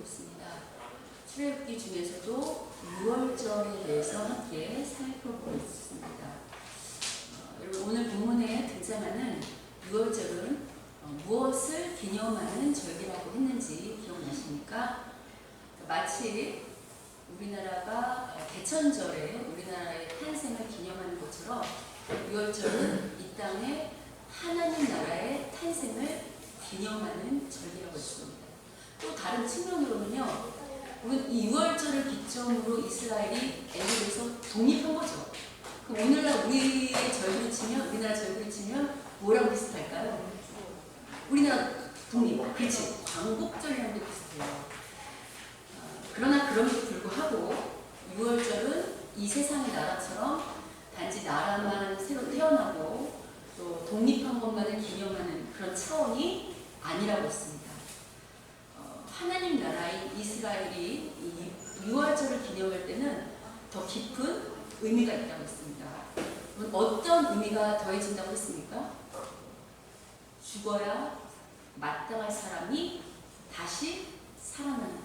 있습니다. 출애굽기 중에서도 6월절에 대해서 함께 살펴보고 있습니다. 여러분 오늘 본문에 등장하는 6월절은 무엇을 기념하는 절기라고 했는지 기억나십니까? 마치 우리나라가 개천절에 우리나라의 탄생을 기념하는 것처럼 6월절은 이 땅에 하나님 나라의 탄생을 기념하는 절기라고 했습니다. 또 다른 측면으로는요, 이 6월절을 기점으로 이스라엘이 애굽에서 독립한 거죠. 그럼 오늘날 우리의 절기를 치면, 우리나라 절기를 치면 뭐랑 비슷할까요? 우리나라 독립, 그렇지, 광복절이랑도 비슷해요. 그러나 그럼에도 불구하고 6월절은 이 세상의 나라처럼 단지 나라만 새로 태어나고 또 독립한 것만을 기념하는 그런 차원이 아니라고 했습니다. 하나님 나라인 이스라엘이 이 6월절을 기념할 때는 더 깊은 의미가 있다고 했습니다. 어떤 의미가 더해진다고 했습니까? 죽어야 마땅할 사람이 다시 살아나는 것.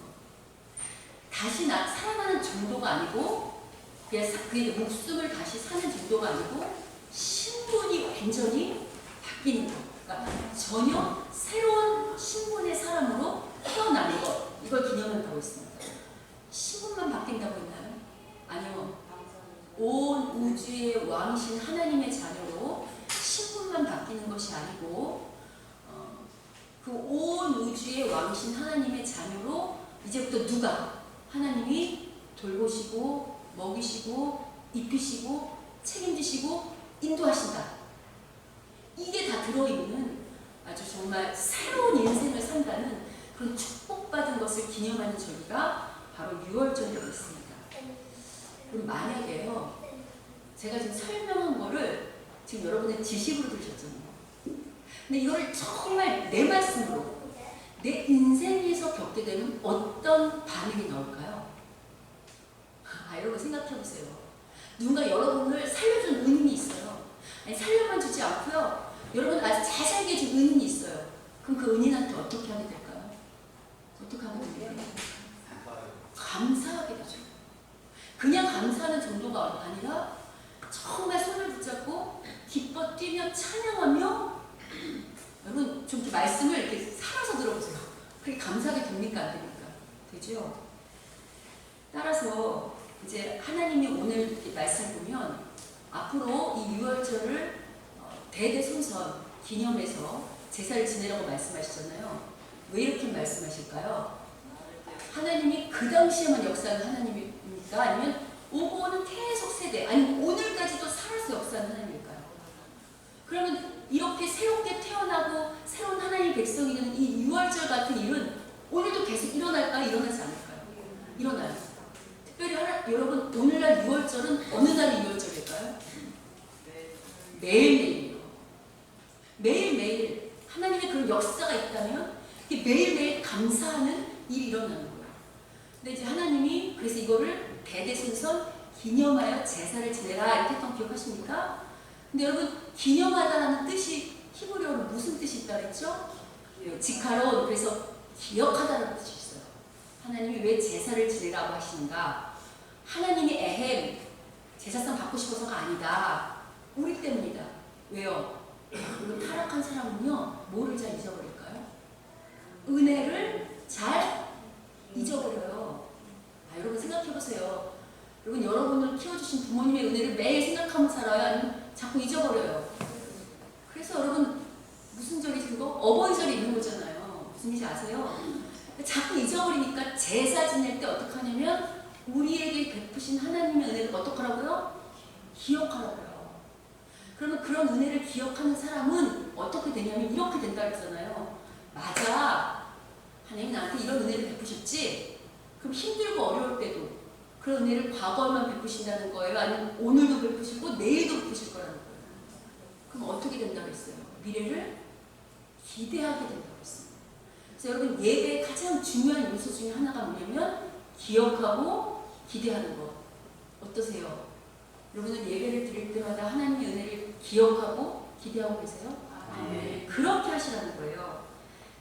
다시 살아나는 정도가 아니고 그의 목숨을 다시 사는 정도가 아니고 신분이 완전히 바뀌는 것. 그러니까 전혀 새로운 신분의 사람으로 태어나는 것. 이걸 기념한다고 했습니다. 신분만 바뀐다고 했나요? 아니요. 온 우주의 왕이신 하나님의 자녀로 신분만 바뀌는 것이 아니고 그 온 우주의 왕이신 하나님의 자녀로 이제부터 누가 하나님이 돌보시고 먹이시고 입히시고 책임지시고 인도하신다. 이게 다 들어있는 아주 정말 새로운 인생을 산다는 그런 축복받은 것을 기념하는 절기가 바로 6월절이라고 했습니다. 그럼 만약에요, 제가 지금 설명한 거를 지금 여러분의 지식으로 들으셨잖아요. 근데 이거를 정말 내 말씀으로 내 인생에서 겪게 되면 어떤 반응이 나올까요? 여러분 생각해보세요. 누군가 여러분을 살려준 은인이 있어요. 아니, 살려만 주지 않고요, 여러분 아주 잘 살게 해준 은인이 있어요. 그럼 그 은인한테 어떻게 하게 될까요? 어떻게 하게 될까요? 감사하게 되죠. 그냥 감사하는 정도가 아니라 정말 손을 붙잡고 기뻐 뛰며 찬양하며, 여러분 좀 이렇게 말씀을 이렇게 살아서 들어보세요. 그게 감사하게 됩니까? 안 됩니까? 되죠? 따라서 이제 하나님이 오늘 말씀 보면 앞으로 이 6월절을 대대손손 기념해서 제사를 지내라고 말씀하시잖아요. 왜 이렇게 말씀하실까요? 하나님이 그 당시에만 역사하는 하나님입니까? 아니면 오고 오는 계속 세대, 아니면 오늘까지도 살아서 역사하는 하나님일까요? 그러면 이렇게 새롭게 태어나고 새로운 하나님의 백성이 되는 이 6월절 같은 일은 오늘도 계속 일어날까요? 일어나지 않을까요? 일어나요. 특별히 여러분 오늘날 6월절은 어느 날이 6월절일까요? 매일매일이요. 매일매일 하나님의 그런 역사가 있다면 매일매일 감사하는 일이 일어나는 거예요. 근데 이제 하나님이 그래서 이거를 대대손손 기념하여 제사를 지내라 이렇게 했던 기억하십니까? 근데 여러분 기념하다라는 뜻이 히브리어로 무슨 뜻이 있다고 했죠? 지카론, 그래서 기억하다라는 뜻이 있어요. 하나님이 왜 제사를 지내라고 하시는가? 하나님이 제사상 받고 싶어서가 아니다. 우리 때문이다. 왜요? 여러분 타락한 사람은요, 뭐를 잘 잊어버릴까요? 은혜를 잘 잊어버려요. 여러분 생각해보세요. 여러분 여러분을 키워주신 부모님의 은혜를 매일 생각하며 살아요? 아니면 자꾸 잊어버려요? 그래서 여러분 무슨 절이 그거? 어버이절이 있는 거잖아요. 무슨 일인지 아세요? 자꾸 잊어버리니까 제사 지낼 때 어떻게 하냐면 우리에게 베푸신 하나님의 은혜를 어떻게 하라고요? 기억하라고요. 그러면 그런 은혜를 기억하는 사람은 어떻게 되냐면 이렇게 된다 했잖아요. 맞아. 하나님 나한테 이런 은혜를 베푸셨지? 그럼 힘들고 어려울 때도 그런 은혜를 과거에만 베푸신다는 거예요? 아니면 오늘도 베푸시고 내일도 베푸실 거라는 거예요? 그럼 어떻게 된다고 했어요? 미래를 기대하게 된다고 했습니다. 그래서 여러분 예배의 가장 중요한 요소 중에 하나가 뭐냐면 기억하고 기대하는 것. 어떠세요? 여러분은 예배를 드릴 때마다 하나님의 은혜를 기억하고 기대하고 계세요? 네. 그렇게 하시라는 거예요.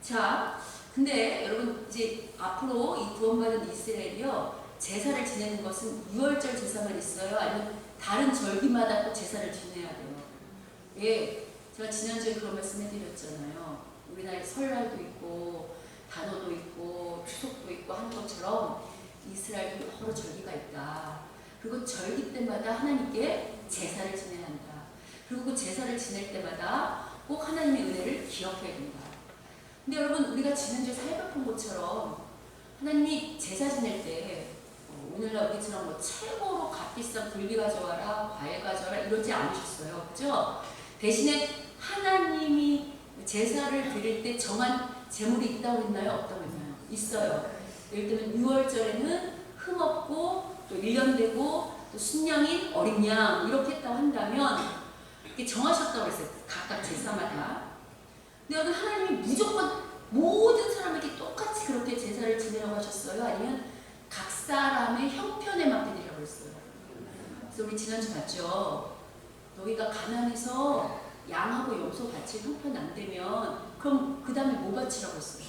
자, 근데 여러분 이제 앞으로 이 구원받은 이스라엘이요 제사를 지내는 것은 6월절 제사만 있어요? 아니면 다른 절기마다 또 제사를 지내야 돼요? 예, 제가 지난주에 그런 말씀 해드렸잖아요. 우리나라에 설날도 있고 단오도 있고 추석도 있고 하는 것처럼 이스라엘도 여러 절기가 있다. 그리고 절기 때마다 하나님께 제사를 지내야 한다. 그리고 그 제사를 지낼 때마다 꼭 하나님의 은혜를 기억해야 된다. 근데 여러분 우리가 지난주에 살펴본 것처럼 하나님이 제사 지낼 때 오늘날 우리처럼 뭐 최고로 값비싼 굴비 가져와라, 과일 가져와라 이러지 않으셨어요. 그죠? 대신에 하나님이 제사를 드릴 때 정한 제물이 있다고 했나요? 없다고 했나요? 있어요. 예를 들면 6월절에는 흠 없고 또 1년 되고 또 순양인 어린 양 이렇게 했다고 한다면 이렇게 정하셨다고 했어요. 각각 제사마다. 근데 여러분 하나님이 무조건 모든 사람에게 똑같이 그렇게 제사를 지내라고 하셨어요? 아니면 각 사람의 형편에 맡겨드리라고 했어요? 그래서 우리 지난주 봤죠? 너희가 가난해서 양하고 염소 바칠 형편 안 되면 그럼 그 다음에 뭐 바치라고 했어요?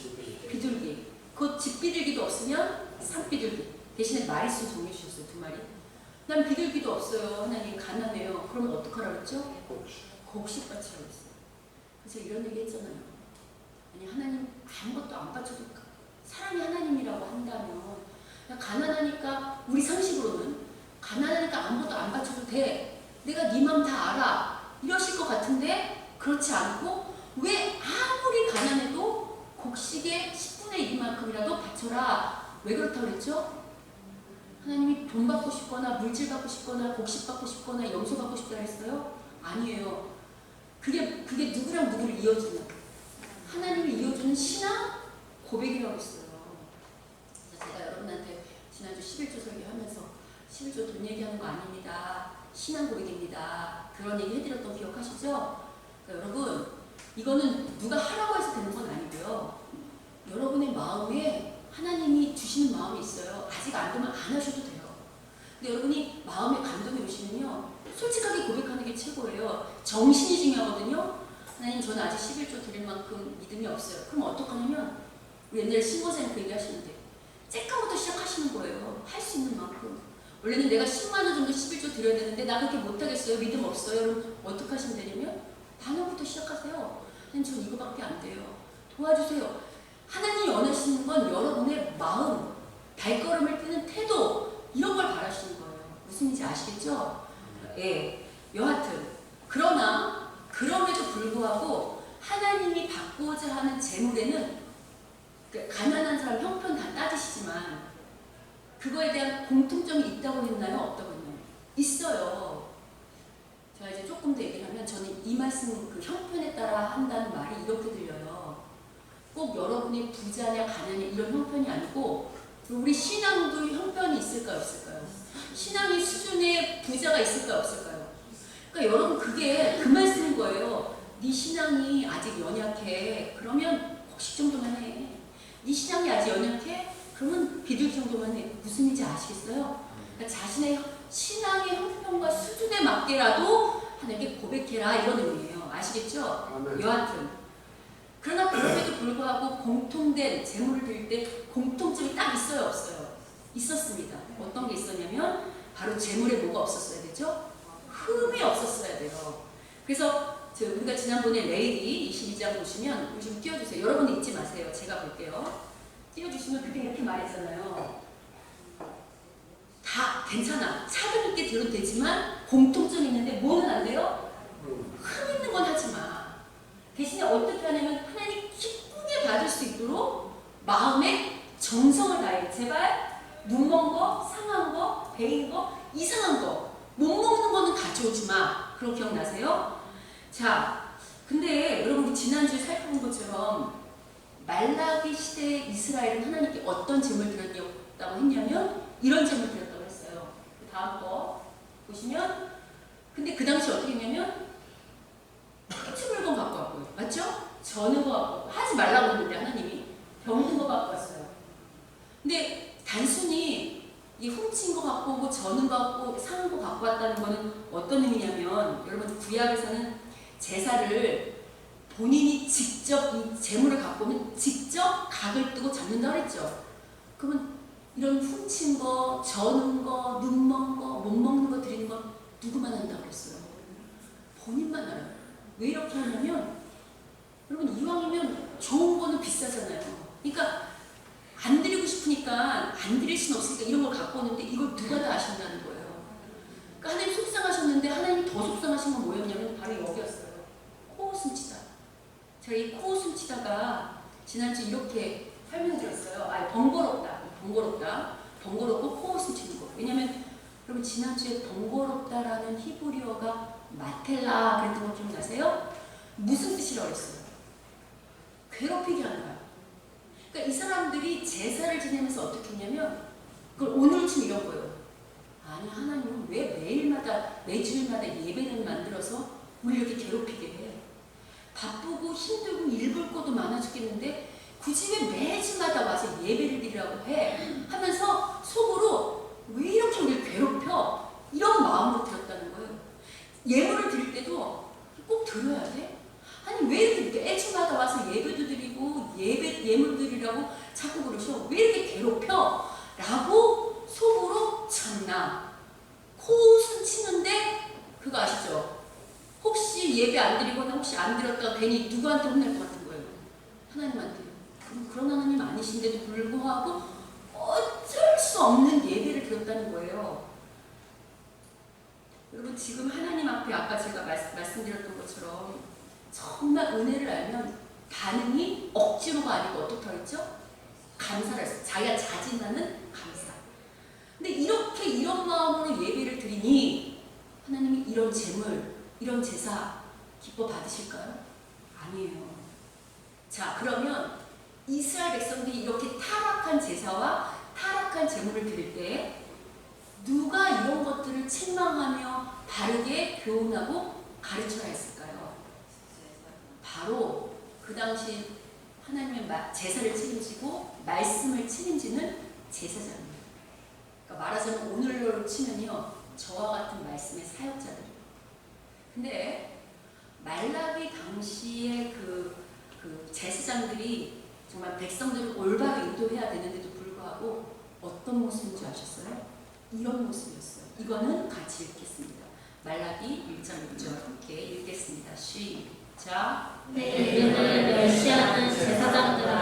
비둘기. 그 집 비둘기도 없으면 산 비둘기. 대신에 마리수 정해 주셨어요. 2마리. 난 비둘기도 없어요. 하나님 가난해요. 그럼 어떡하라고 했죠? 곡식 바치라고 했어요. 그래서 이런 얘기 했잖아요. 아니 하나님 아무것도 안 바쳐도 사랑이 하나님이라고 한다면 가난하니까 우리 상식으로는 가난하니까 아무것도 안 바쳐도 돼. 내가 네 맘 다 알아. 이러실 것 같은데 그렇지 않고 왜 아무리 가난해도 곡식의 10분의 1만큼이라도 바쳐라. 왜 그렇다고 그랬죠? 하나님이 돈 받고 싶거나 물질 받고 싶거나 곡식 받고 싶거나 염소 받고 싶다 했어요? 아니에요. 그게 누구랑 누구를 이어주는 하나님을 이어주는 신앙 고백이라고 했어요. 제가 여러분한테 지난주 11조 설교하면서 11조 돈 얘기하는 거 아닙니다. 신앙 고백입니다. 그런 얘기 해드렸던 기억하시죠? 그러니까 여러분 이거는 누가 하라고 해서 되는 건 아니고요. 여러분의 마음에 하나님이 주시는 마음이 있어요. 아직 안 되면 안 하셔도 돼요. 근데 여러분이 마음에 감동이 오시면요. 솔직하게 고백하는 게 최고예요. 정신이 중요하거든요. 하나님 저는 아직 11조 드릴 만큼 믿음이 없어요. 그럼 어떡하냐면 우리 옛날에 신고생님 그 얘기 하시는데 쬐까부터 시작하시는 거예요. 할 수 있는 만큼. 원래는 내가 10만 원 정도 11조 드려야 되는데 나 그렇게 못하겠어요. 믿음 없어요. 그럼 어떻게 하시면 되냐면 만 원부터 시작하세요. 하나님 전 이거밖에 안 돼요. 도와주세요. 하나님이 원하시는 건 여러분의 마음, 발걸음을 떼는 태도 이런 걸 바라시는 거예요. 무슨 말인지 아시겠죠? 예. 여하튼 그러나 그럼에도 불구하고 하나님이 받고자 하는 재물에는 가난한 사람 형편 다 따지시지만 그거에 대한 공통점이 있다고 했나요? 없다고 했나요? 있어요. 제가 이제 조금 더 얘기를 하면 저는 이 말씀 그 형편에 따라 한다는 말이 이렇게 들려요. 꼭 여러분이 부자냐 가난냐 이런 형편이 아니고 우리 신앙도 형편이 있을까요? 없을까요? 신앙의 수준에 부자가 있을까요? 없을까요? 그러니까 여러분 그게 그 말씀인 거예요. 네 신앙이 아직 연약해. 그러면 곡식 정도만 해. 네 신앙이 아직 연약해? 그러면 비둘기 정도만 해. 무슨 말인지 아시겠어요? 그러니까 자신의 신앙의 형편과 수준에 맞게라도 하나님께 고백해라 이런 의미예요. 아시겠죠? 아멘. 여하튼 그러나 그럼에도 불구하고 공통된 재물을 드릴 때 공통점이 딱 있어요? 없어요? 있었습니다. 어떤 게 있었냐면 바로 재물에 뭐가 없었어야 되죠? 흠이 없었어야 돼요. 그래서 우리가 지난번에 레위기 22장 보시면 우리 좀 띄워주세요. 여러분 잊지 마세요. 제가 볼게요. 띄워주시면 그때 이렇게 말했잖아요. 다 괜찮아. 차등 있게 들어도 되지만 공통점이 있는데 뭐는 안 돼요? 흠 있는 건 하지 마. 대신에 어떻게 하냐면 하나님 기쁘게 받을 수 있도록 마음에 정성을 다해. 제발 눈 먼 거, 상한 거, 배인 거, 이상한 거 못 먹는 거는 가져오지 마. 그런 기억나세요? 자, 근데 여러분 우리 지난주에 살펴본 것처럼 말라기 시대의 이스라엘은 하나님께 어떤 제물을 드렸다고 했냐면 이런 제물을 드렸다고 했어요. 그 다음 거 보시면 근데 그 당시 어떻게 했냐면 깨치 물건 갖고 왔고요. 맞죠? 저는 거 갖고 왔고 하지 말라고 했는데 하나님이 병든 거 갖고 왔어요. 근데 단순히 이 훔친 거 갖고 오고 저는 거 갖고 상한 거 갖고 왔다는 거는 어떤 의미냐면 여러분 구약에서는 제사를 본인이 직접 이 재물을 갖고 오면 직접 각을 뜨고 잡는다고 했죠. 그러면 이런 훔친 거, 저는 거, 눈 먼 거, 못 먹는 거 드리는 거 누구만 한다고 그랬어요? 본인만 알아요. 왜 이렇게 하냐면 여러분 이왕이면 좋은 거는 비싸잖아요. 그러니까 안 드리고 싶으니까 안 드릴 수는 없으니까 이런 걸 갖고 오는데 이걸 누가 다 아신다는 거예요. 그러니까 하나님 속상하셨는데 하나님이 더 속상하신 건 뭐였냐면 바로 여기였어요. 코웃음 치다. 제가 이 코웃음 치다가 지난주 이렇게 설명드렸어요. 번거롭다. 번거롭고 코웃음 치는 거. 왜냐면 여러분 지난주에 번거롭다라는 히브리어가 마텔라 그랬던 거 기억나세요? 무슨 뜻이라고 했어요? 괴롭히게 하는 거야. 그러니까 이 사람들이 제사를 지내면서 어떻게 했냐면 그걸 오늘 치면 이런 거예요. 아니 하나님은 왜 매주일마다 예배를 만들어서 우리 이렇게 괴롭히게 해? 바쁘고 힘들고 읽을 것도 많아 죽겠는데 굳이 왜 매주마다 와서 예배를 드리라고 해? 하면서 속으로 왜 이렇게 우리를 괴롭혀? 이런 마음으로 드렸다는 거예요. 예물을 드릴 때도 꼭 드려야 돼? 아니 왜 이렇게 매주마다 와서 예배도 드리고 예물 드리라고 자꾸 그러셔? 왜 이렇게 괴롭혀? 라고 속으로 참나 코웃음 치는데 그거 아시죠? 혹시 예배 안 드리거나 혹시 안 드렸다가 괜히 누구한테 혼날 것 같은 거예요. 하나님한테. 그런 하나님 아니신데도 불구하고 어쩔 수 없는 예배를 드렸다는 거예요. 여러분 지금 하나님 앞에 아까 제가 말씀드렸던 것처럼 정말 은혜를 알면 반응이 억지로가 아니고 어떻게 하겠죠? 감사를 했어요. 자기가 자진하는 감사. 근데 이렇게 이런 마음으로 예배를 드리니 하나님이 이런 재물, 이런 제사 기뻐 받으실까요? 아니에요. 자 그러면 이스라엘 백성들이 이렇게 타락한 제사와 타락한 제물을 드릴 때 누가 이런 것들을 책망하며 바르게 교훈하고 가르쳐야 했을까요? 바로 그 당시 하나님의 제사를 책임지고 말씀을 책임지는 제사장입니다. 그러니까 말하자면 오늘로 치면요 저와 같은 말씀의 사역자들이에요. 근데 말라기 당시에 그 제사장들이 정말 백성들을 올바로 인도해야 되는데도 불구하고 어떤 모습인 줄 아셨어요? 이런 모습이었어요. 이거는 같이 읽겠습니다. 말라기 1장 6절 함께 읽겠습니다. 시작. 내 이름을 멸시하는 제사장들아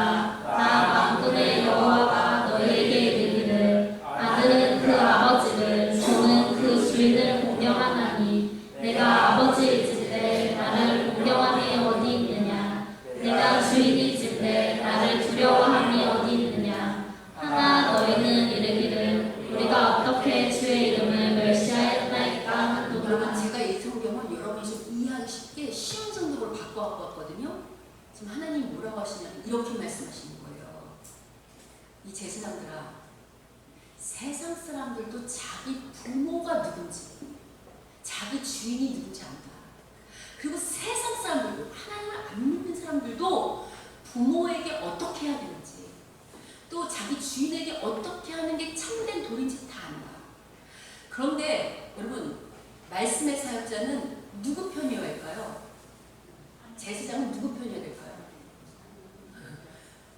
나 만군의 여호와가 너희에게 이르기를 아들은 그 아버지를 종은 그 주인을 공경하나니 내가 아버지일진데 나를 공경함이 어디 있느냐 내가 주인일진데 나를 두려워함이 어디 있느냐 하나 너희는 이르기를 우리가 어떻게 주의 이름을 멸시하였나이까 하노라. 제가 이 성경을 여러분이 좀 이해하기 쉽게 쉬운 정도로 바꿔갖고 왔거든요. 지금 하나님 뭐라고 하시냐면 이렇게 말씀하시는 거예요. 이 제사장들아 세상 사람들도 자기 부모가 누군지 자기 주인이 누군지 안다. 그리고 세상 사람들도 하나님을 안 믿는 사람들도 부모에게 어떻게 해야 되는지 또 자기 주인에게 어떻게 하는 게 참된 도리인지 다 안다. 그런데 여러분 말씀의 사역자는 누구 편이어야 할까요? 제사장은 누구 편이어야 될까요?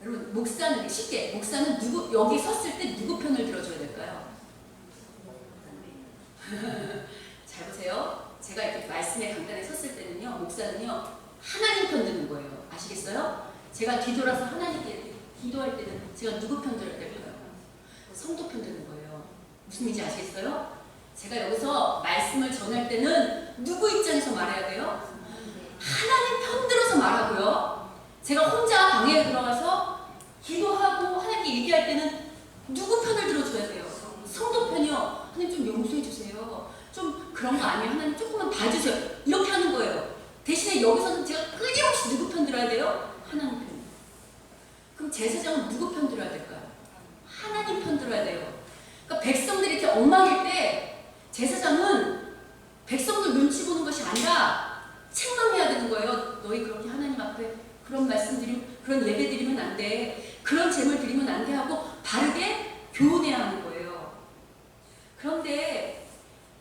여러분 목사는 쉽게 목사는 누구 여기 섰을 때 누구 편을 들어줘야 될까요? 잘 보세요. 제가 이렇게 말씀의 강단에 섰을 때는요 목사는요 하나님 편 드는 거예요. 아시겠어요? 제가 뒤돌아서 하나님께 기도할 때는 제가 누구 편 들어야 될까요? 성도 편 드는 거예요. 무슨 말인지 아시겠어요? 제가 여기서 말씀을 전할 때는 누구 입장에서 말해야 돼요? 하나님 편 들어서 말하고요. 제가 혼자 방에 들어가서 기도하고 하나님께 얘기할 때는 누구 편을 들어줘야 돼요? 성도 편이요. 하나님 좀 용서해 주세요. 좀 그런 거 아니에요. 하나님 조금만 봐주세요. 이렇게 하는 거예요. 대신에 여기서는 제가 끊임없이 누구 편 들어야 돼요? 하나님 편. 그럼 제사장은 누구 편 들어야 될까요? 하나님 편 들어야 돼요. 그러니까 백성들이 이렇게 엉망일 때 제사장은 백성들 눈치 보는 것이 아니라 책망해야 되는 거예요. 너희 그렇게 하나님 앞에 그런 말씀 드리면 그런 예배 드리면 안 돼. 그런 제물 드리면 안 돼 하고 바르게 교훈해야 하는 거예요. 그런데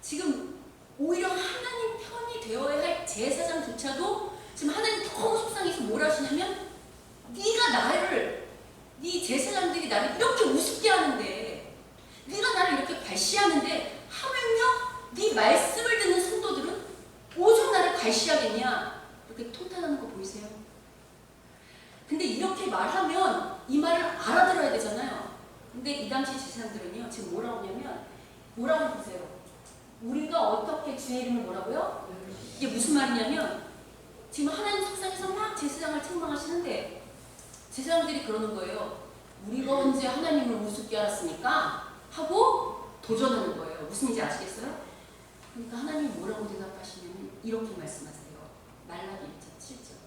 지금 오히려 하나님 편이 되어야 할 제사장조차도 지금 하나님 너무 속상해서 뭘 하시냐면 네가 나를, 네 제사장들이 나를 이렇게 우습게 하는데, 네가 나를 이렇게 괄시하는데 하물며 네 말씀을 듣는 성도들은 오죽 나를 괄시하겠냐, 이렇게 통탄하는 거 보이세요? 근데 이렇게 말하면 이 말을 알아들어야 되잖아요. 근데 이 당시 제사장들은요, 지금 뭐라고 하냐면, 뭐라고 보세요. 우리가 어떻게 주의 이름을 뭐라고요? 이게 무슨 말이냐면, 지금 하나님 속상해서 막 제사장을 책망하시는데 제사장들이 그러는 거예요. 우리가 언제 하나님을 우습게 알았습니까? 하고 도전하는 거예요. 무슨 말인지 아시겠어요? 그러니까 하나님이 뭐라고 대답하시냐면 이렇게 말씀하세요. 말라기 1장 7절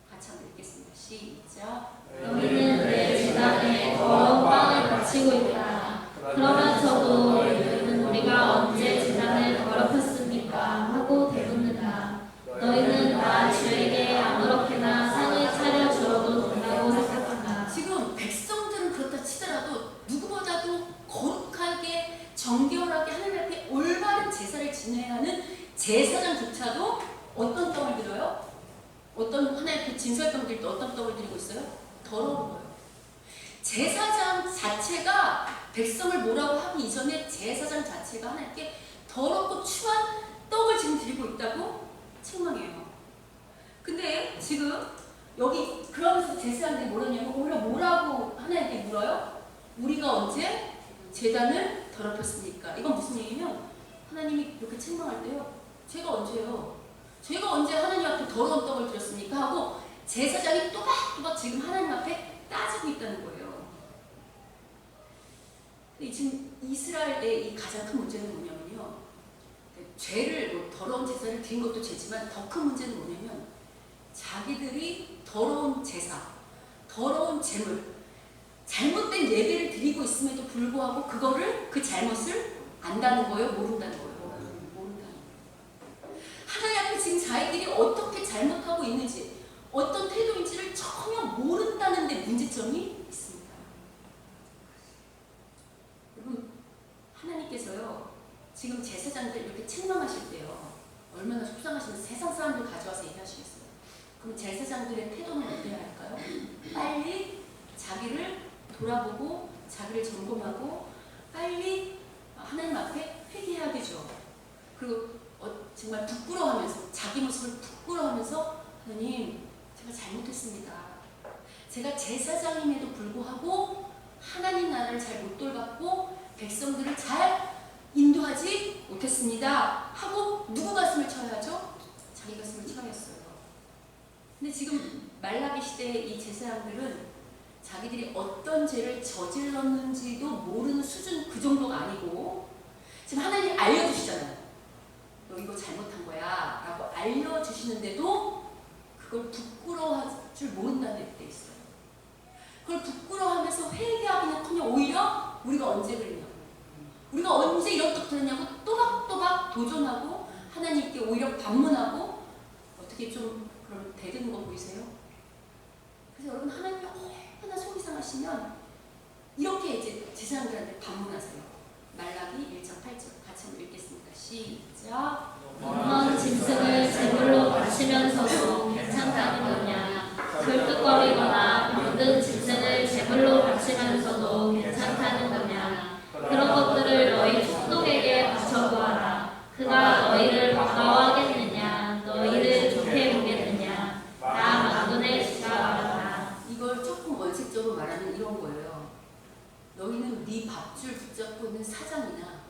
같이 한번 읽겠습니다. 시작. 너희는 내 제단에 더러운 빵을 바치고 있다. 그러면서도 너희는 우리가 언제 제단을 더럽혔습니까? 하고 대묻는다. 너희는 나 주에게 아무렇게나 상을 차려 주어도 된다고 생각한다. 지금 백성들은 그렇다 치더라도 누구보다도 거룩하게 정결하게 하나님 앞에 올바른 제사를 지내야 하는 제사장조차도 어떤 떡을 드려요? 어떤 하나님 앞에 진설떡 드릴 때 어떤 떡을 드리고 있어요? 더러운 거예요. 제사장 자체가 백성을 뭐라고 하기 이전에 제사장 자체가 하나님께 더럽고 추한 떡을 지금 드리고 있다고 책망해요. 근데 지금 여기 그러면서 제사장들이 뭐라냐면 오히려 뭐라고 하나님께 물어요? 우리가 언제 제단을 더럽혔습니까? 이건 무슨 얘기냐면 하나님이 이렇게 책망할 때요, 제가 언제요? 제가 언제 하나님 앞에 더러운 떡을 드렸습니까? 하고 제사장이 또박또박 지금 하나님 앞에 따지고 있다는 거예요. 근데 지금 이스라엘의 이 가장 큰 문제는 뭐냐면요, 죄를, 뭐 더러운 제사를 드린 것도 죄지만 더 큰 문제는 뭐냐면 자기들이 더러운 제사, 더러운 제물, 잘못된 예배를 드리고 있음에도 불구하고 그거를, 그 잘못을 안다는 거예요? 모른다는 거예요? 모른다는 거예요. 하나님 앞에 지금 자기들이 어떻게 잘못하고 있는지, 어떤 태도인지를 전혀 모른다는 데 문제점이 있습니다. 여러분, 하나님께서요 지금 제사장들 이렇게 책망하실 때요 얼마나 속상하시면 세상 사람들 가져와서 얘기하시겠어요? 그럼 제사장들의 태도는 어때야 할까요? 빨리 자기를 돌아보고 자기를 점검하고 빨리 하나님 앞에 회개해야 되죠. 그리고 정말 부끄러워하면서, 자기 모습을 부끄러워하면서 하나님, 제가 잘못했습니다. 제가 제사장임에도 불구하고 하나님 나라를 잘 못 돌봤고 백성들을 잘 인도하지 못했습니다 하고 누구 가슴을 쳐야죠? 자기 가슴을 쳐야 했어요. 근데 지금 말라기 시대의 이 제사장들은 자기들이 어떤 죄를 저질렀는지도 모르는 수준, 그 정도가 아니고 지금 하나님이 알려주시잖아요. 너 이거 잘못한 거야 라고 알려주시는데도 그걸 부끄러워할 줄 모른다는 데 있어요. 그걸 부끄러워하면서 회개하기는커녕 오히려 우리가 언제 그랬냐, 우리가 언제 이런 떡 드렸냐고 또박또박 도전하고 하나님께 오히려 반문하고 어떻게 좀 그런 대드는 거 보이세요? 그래서 여러분, 하나님이 얼마나 속이 상하시면 이렇게 이제 제사장들한테 반문하세요. 말라기 1장 8절 같이 한번 읽겠습니다. 시작. 이런 짐승을 제물로 바치면서도 괜찮다는 거냐? 굴뚝거리거나 병든 짐승을 제물로 바치면서도 괜찮다는 거냐? 그런 것들을 너희 총독에게 바쳐보아라. 그가 너희를 반가워하겠느냐? 너희를 좋게 보겠느냐? 나 만군의 주가 말한다. 이걸 조금 원색적으로 말하면 이런 거예요. 너희는 네 밥줄 붙잡고 있는 사장이나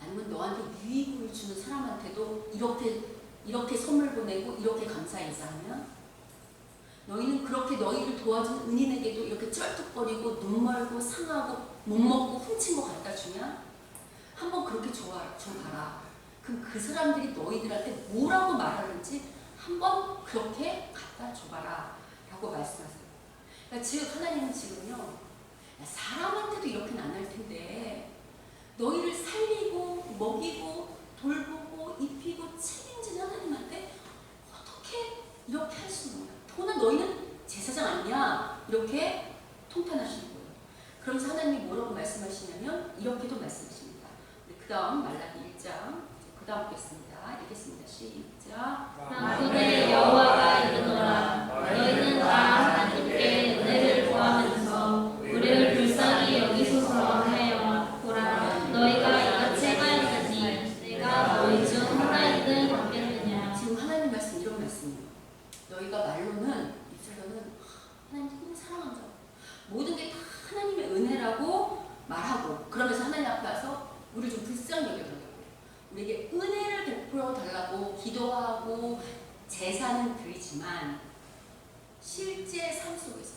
아니면 너한테 유익을 주는 사람한테도 이렇게 선물 보내고 이렇게 감사 인사하면, 너희는 그렇게 너희를 도와준 은인에게도 이렇게 쩔뚝거리고 눈 멀고 상하고 못 먹고 훔친 거 갖다 주냐? 한번 그렇게 줘봐라. 그럼 그 사람들이 너희들한테 뭐라고 말하는지 한번 그렇게 갖다 줘봐라 라고 말씀하세요. 그러니까 즉 하나님은 지금요, 사람한테도 이렇게는 안 할 텐데 너희를 살리고 먹이고 돌보고 입히고 책임지는 하나님한테 어떻게 이렇게 할 수 있냐? 더구나 너희는 제사장 아니냐? 이렇게 통탄하시는 거예요. 그러면서 하나님이 뭐라고 말씀하시냐면 이렇게도 말씀하십니다. 그 다음 말라기 1장 그 다음 보겠습니다. 읽겠습니다. 시작. 만군의 여호와가 이르노라. 너희는 나 하나님께 은혜를 구하면서 우리를 불쌍히 여기소서 하여 보라. 너희가 이같이 행하였으니 내가 너희 중 하나이든 없겠느냐. 지금 하나님 말씀 이런 말씀이에요. 너희가 말로는 입술로는 하나님 너무 사랑한다. 모든 게 다 하나님의 은혜라고 말하고 그러면서 하나님 앞에 와서 우리를 좀 불쌍히 여겨달라고 우리에게 은혜를 베풀어 달라고 기도하고 제사는 드리지만 실제 삶 속에서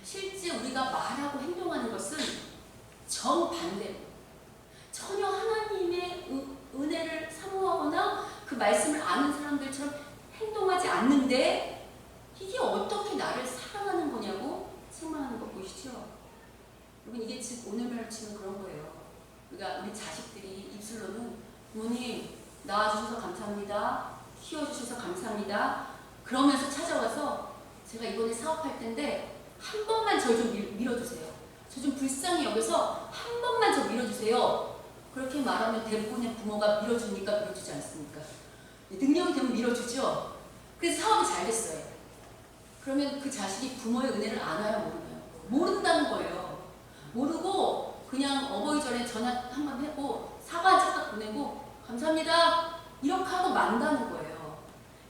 실제 우리가 말하고 행동하는 것은 정반대로 전혀 하나님의 은혜를 사모하거나 그 말씀을 아는 사람들처럼 행동하지 않는데 이게 어떻게 나를 사랑하는 거냐고 책망하는 거 보이시죠? 여러분 이게 즉 오늘날 치면 그런 거예요. 그러니까 우리 자식들이 입술로는 부모님 낳아주셔서 감사합니다. 키워주셔서 감사합니다. 그러면서 찾아와서 제가 이번에 사업할 텐데 한 번만 저 좀 밀어주세요. 저 좀 불쌍히 여겨서 한 번만 저 밀어주세요. 그렇게 말하면 대부분의 부모가 밀어주니까 밀어주지 않습니까? 능력이 되면 밀어주죠. 그래서 사업이 잘 됐어요. 그러면 그 자식이 부모의 은혜를 아나요 모르나요? 모른다는 거예요. 모르고 그냥 어버이 전에 전화 한번 하고 사과 한 짝 보내고 감사합니다 이렇게 하고 만다는 거예요.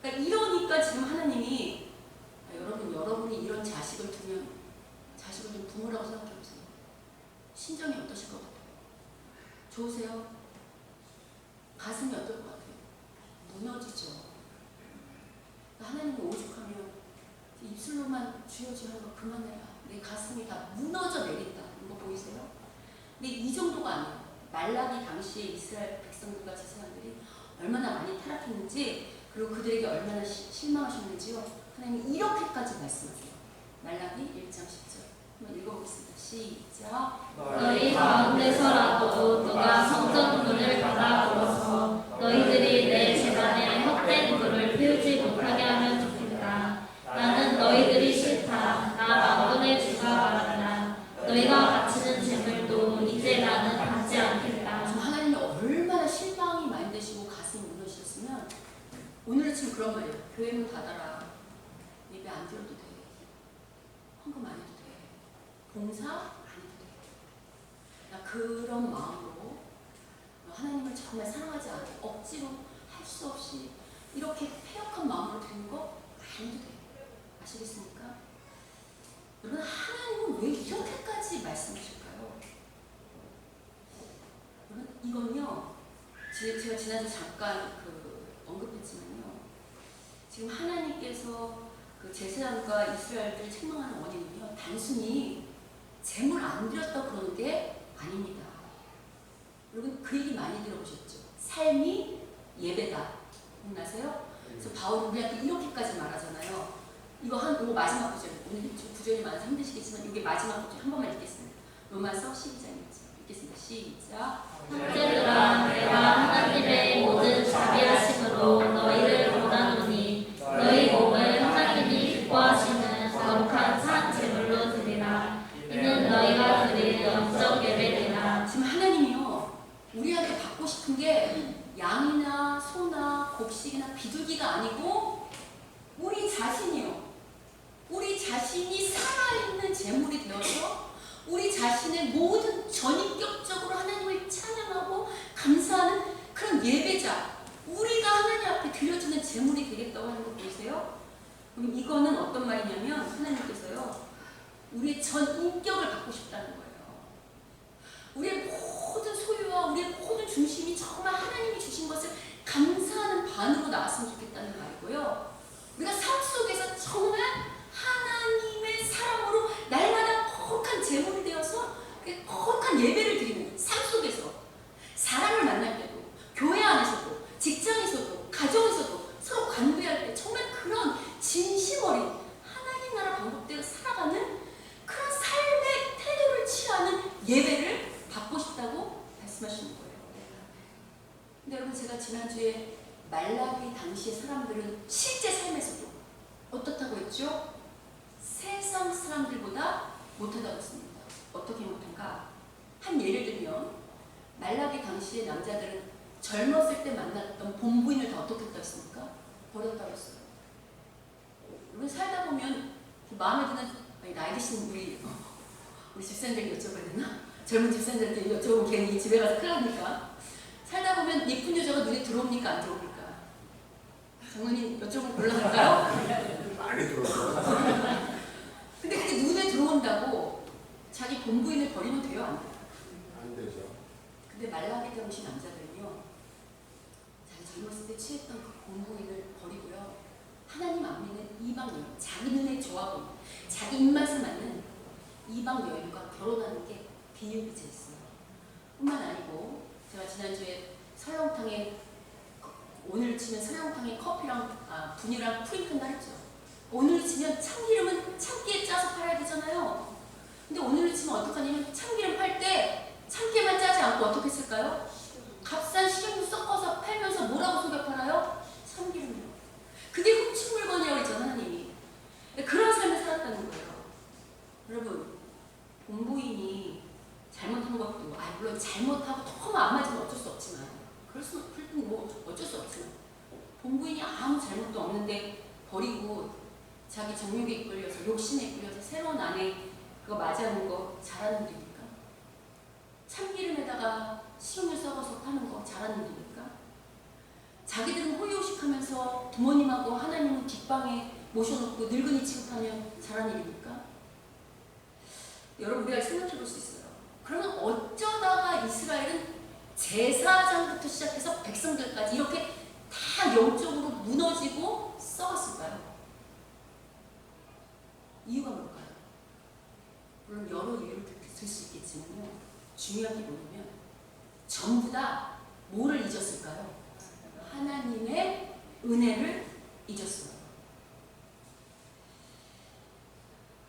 그러니까 이러니까 지금 하나님이 여러분이 이런 자식을 두면 자식을 좀 부모라고 생각해보세요. 심정이 어떠실 것 같아요? 좋으세요? 가슴이 어떨 것 같아요? 무너지죠. 그러니까 하나님이 오죽하면 입술로만 주여주여 하는 거 그만해라. 내 가슴이 다 무너져 내린다. 이거 보이세요? 근데 이 정도가 아니에요. 말라기 당시에 이스라엘 백성들과 제사장들이 얼마나 많이 타락했는지 그리고 그들에게 얼마나 실망하셨는지요. 하나님이 이렇게까지 말씀하세요. 말라기 1장 10절 한번 읽어보겠습니다. 시작. 너희 가운데서라도 누가 성전 문을 닫아 걸어서 너희들이 내 제단에 헛된 불을 피우지 못하게 하면 좋겠다. 나는 너희들이 싫다. 나 만군의 주가 말한다. 너희가 바치는 제물도 이제 나는 받지 않겠다. 지금 하나님이 얼마나 실망이 많이 되시고 가슴이 무너지셨으면 오늘은 지금 그런 말이에요. 교회 문 닫아라. 예배 안 드려도 돼. 헌금 안 해도 돼. 봉사 안 해도 돼. 나 그런 마음으로 하나님을 정말 사랑하지 않고 억지로 할 수 없이 이렇게 패역한 마음으로 드리는 거 안 해도 돼. 아시겠습니까? 여러분 하나님은 왜 이렇게까지 말씀하실까요? 여러분 이건요 제가 지난주 잠깐 언급했지만요 지금 하나님께서 그 제사장과 이스라엘을 책망하는 원인은요 단순히 재물 안 드렸다 그러는 게 아닙니다. 여러분 그 얘기 많이 들어보셨죠? 삶이 예배다. 기억나세요? 그래서 바울은 우리한테 이렇게까지 말하잖아요. 이거 마지막 구절. 오늘 구절이 많아서 힘드시겠지만 이게 마지막 구절 한 번만 읽겠습니다. 로마서 12장입니다. 읽겠습니다. 시작. 형제들아 내가 하나님의 모든 자비하심으로 너희를 권하노니 너희 몸을 하나님이 기뻐하시는 거룩한 산 제물로 드리라. 이는 너희가 드릴 영적 예배니라. 지금 하나님이요 우리한테 받고 싶은 게 양이나 소나 곡식이나 비둘기가 아니고 우리 자신이요. 우리 자신이 살아있는 제물이 되어서 우리 자신의 모든 전인격적으로 하나님을 찬양하고 감사하는 그런 예배자 우리가 하나님 앞에 드려주는 제물이 되겠다고 하는 거 보이세요? 그럼 이거는 어떤 말이냐면 하나님께서요 우리의 전 인격을 갖고 싶다는 거예요. 우리의 모든 소유와 우리의 모든 중심이 정말 하나님이 주신 것을 감사하는 반으로 나왔으면 좋겠다는 말이고요. 우리가 삶 속에서 정말 하나님의 사람으로 날마다 거룩한 제물이 되어서 거룩한 예배를 드리는 삶 속에서 사람을 만날 때도 교회 안에서도 직장에서도 가정에서도 서로 관계할 때 정말 그런 진심 어린 하나님 나라 방법대로 살아가는 그런 삶의 태도를 취하는 예배를 받고 싶다고 말씀하시는 거예요. 근데 여러분 제가 지난주에 말라기 당시의 사람들은 실제 삶에서도 어떻다고 했죠? 세상 사람들보다 못하다고 했습니다. 어떻게 못한가? 한 예를 들면 말라기 당시의 남자들은 젊었을 때 만났던 본부인을 다 어떻게 했습니까? 버렸다고 했어요. 우리 살다 보면 마음에 드는, 아니, 나이 드신 우리 집사님들에게 여쭤봐야 되나? 젊은 집사님들한테 여쭤보면 괜히 집에 가서 큰일 납니까? 살다 보면 예쁜 여자가 눈에 들어옵니까? 안 들어옵니까? 장모님 여쭤보면 곤란할까요? 많이 들어서. 근데 그게 눈에 들어온다고 자기 본부인을 버리면 돼요? 안 돼요? 안 되죠. 근데 말라기 병신 남자들은요, 자기 젊었을 때 취했던 그 본부인을 버리고요, 하나님 안 믿는 이방 여인, 자기 눈에 좋아 보이는, 자기 입맛에 맞는 이방 여인과 결혼하는 게 비일비재 있어요. 뿐만 아니고 제가 지난주에 설렁탕에, 오늘 치면 설렁탕에 커피랑 분유랑 프링크나 했죠. 오늘 치면 참기름은 참기에 짜서 팔아야 되잖아요. 근데 오늘 치면 어떡하냐면 참기름 팔 때 참깨만 짜지 않고 어떻게 쓸까요? 값싼 식용유 섞어서 팔면서 뭐라고 속여 팔아요? 참기름이요. 그게 훔친 물건이라고 했잖아요, 하나님이. 그런 삶을 살았다는 거예요. 여러분, 본부인이 잘못한 것도, 물론 잘못하고 너무 안 맞으면 어쩔 수 없지만, 어쩔 수 없지만, 본부인이 아무 잘못도 없는데 버리고 자기 정욕에 이끌려서, 욕심에 이끌려서 새로운 아내 그거 맞이하는 거 잘하는 일입니까? 참기름에다가 식용유 섞어서 파는 거 잘하는 일입니까? 자기들은 호의호식하면서 부모님하고 하나님은 뒷방에 모셔놓고 늙은이 취급하면 잘하는 일입니까? 여러분, 우리가 생각해 볼 수 있어요. 그러면 어쩌다가 이스라엘은 제사장부터 시작해서 백성들까지 이렇게 다 영적으로 무너지고 썩었을까요? 이유가 뭘까요? 물론 여러 이유를 들 수 있겠지만요, 중요한 게 뭐냐면 전부 다 뭐를 잊었을까요? 하나님의 은혜를 잊었어요.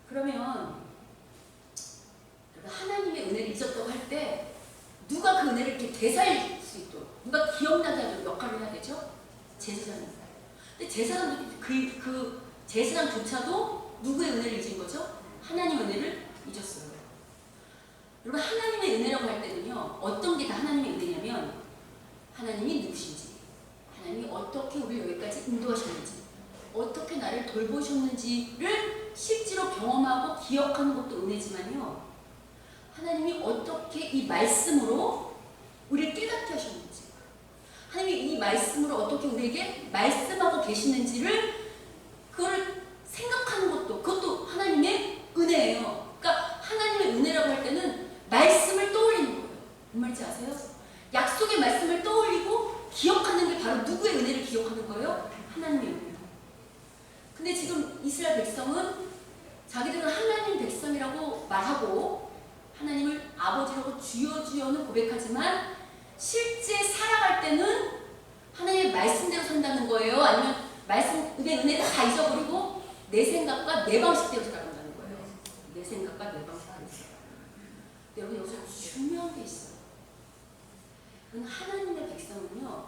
그러면 하나님의 은혜를 잊었다고 할 때 누가 그 은혜를 이렇게 되살릴 수 있도록, 누가 기억나게 하도록 역할을 해야 되죠? 제사장입니다. 근데 제사장도 그 제사장조차도 누구의 은혜를 잊은 거죠? 하나님의 은혜를 잊었어요. 여러분, 하나님의 은혜라고 할 때는요, 어떤 게 다 하나님의 은혜냐면 하나님이 누구신지, 하나님이 어떻게 우리를 여기까지 인도하셨는지, 어떻게 나를 돌보셨는지를 실제로 경험하고 기억하는 것도 은혜지만요, 하나님이 어떻게 이 말씀으로 우리를 깨닫게 하셨는지, 하나님이 이 말씀으로 어떻게 우리에게 말씀하고 계시는지를 그거를 생각하는 것도, 그것도 하나님의 은혜예요. 그러니까 하나님의 은혜라고 할 때는 말씀을 떠올리는 거예요. 뭔 말인지 아세요? 약속의 말씀을 떠올리고 기억하는 게 바로 누구의 은혜를 기억하는 거예요? 하나님의 은혜예요. 근데 지금 이스라엘 백성은 자기들은 하나님 백성이라고 말하고 하나님을 아버지라고 주여 주여는 고백하지만 실제 살아갈 때는 하나님의 말씀대로 산다는 거예요? 아니면 말씀의 은혜를 다 잊어버리고 내 생각과 내 방식대로 살아간다는 거예요? 내 생각과 내 방식대로 살아간다. 여러분, 여기서 중요한 게 있어요. 그건 하나님의 백성은요,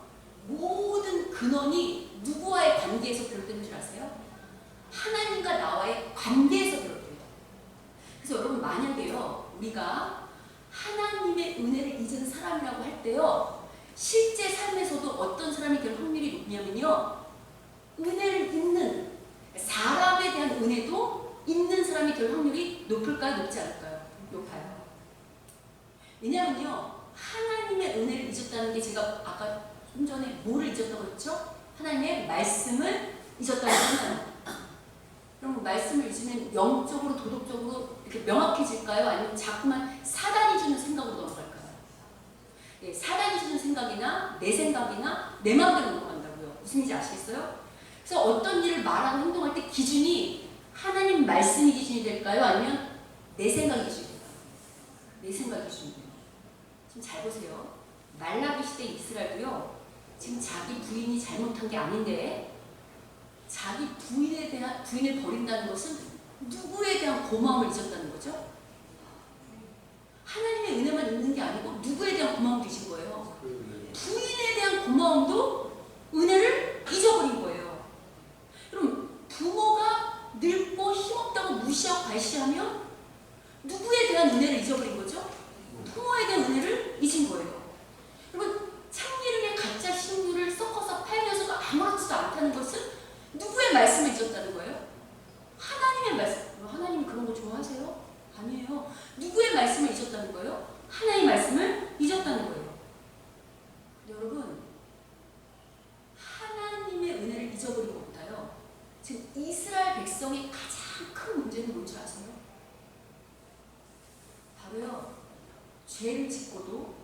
모든 근원이 누구와의 관계에서 비롯되는 줄 아세요? 하나님과 나와의 관계에서 비롯돼요. 그래서 여러분, 만약에요, 우리가 하나님의 은혜를 잊은 사람이라고 할 때요, 실제 삶에서도 어떤 사람이 될 확률이 높냐면요, 은혜를 잊는, 사람에 대한 은혜도 잊는 사람이 될 확률이 높을까요? 높지 않을까요? 높아요. 왜냐하면요, 하나님의 은혜를 잊었다는 게, 제가 아까 좀 전에 뭐를 잊었다고 했죠? 하나님의 말씀을 잊었다고 했잖아요. 그럼 말씀을 잊으면 영적으로, 도덕적으로 이렇게 명확해질까요? 아니면 자꾸만 사단이 주는 생각으로 넘어갈까요? 예, 사단이 주는 생각이나 내 생각이나 내 마음대로 넘어간다고요. 무슨 말인지 아시겠어요? 그래서 어떤 일을 말하고 행동할 때 기준이 하나님 말씀이 기준이 될까요? 아니면 내 생각이 기준이 될까요? 내 생각이 기준이 돼요. 지금 잘 보세요. 말라기 시대 이스라엘도요, 지금 자기 부인이 잘못한 게 아닌데 자기 부인을 버린다는 것은 누구에 대한 고마움을 잊었다는 거죠? 하나님의 은혜만 있는 게 아니고 누구에 대한 고마움도 잊은 거예요. 부인에 대한 고마움도 은혜를 잊어버린 거예요. 그럼 부모가 늙고 힘없다고 무시하고 발시하면 누구에 대한 은혜를 잊어버린 거죠? 부모에 대한 은혜를 잊은 거예요. 여러분, 참기름에 뭐냐면요. 누구의 말씀을 잊었다는 거예요? 하나님의 말씀을 잊었다는 거예요. 여러분, 하나님의 은혜를 잊어버린 것보다요. 지금 이스라엘 백성의 가장 큰 문제는 뭔지 아세요? 바로요. 죄를 짓고도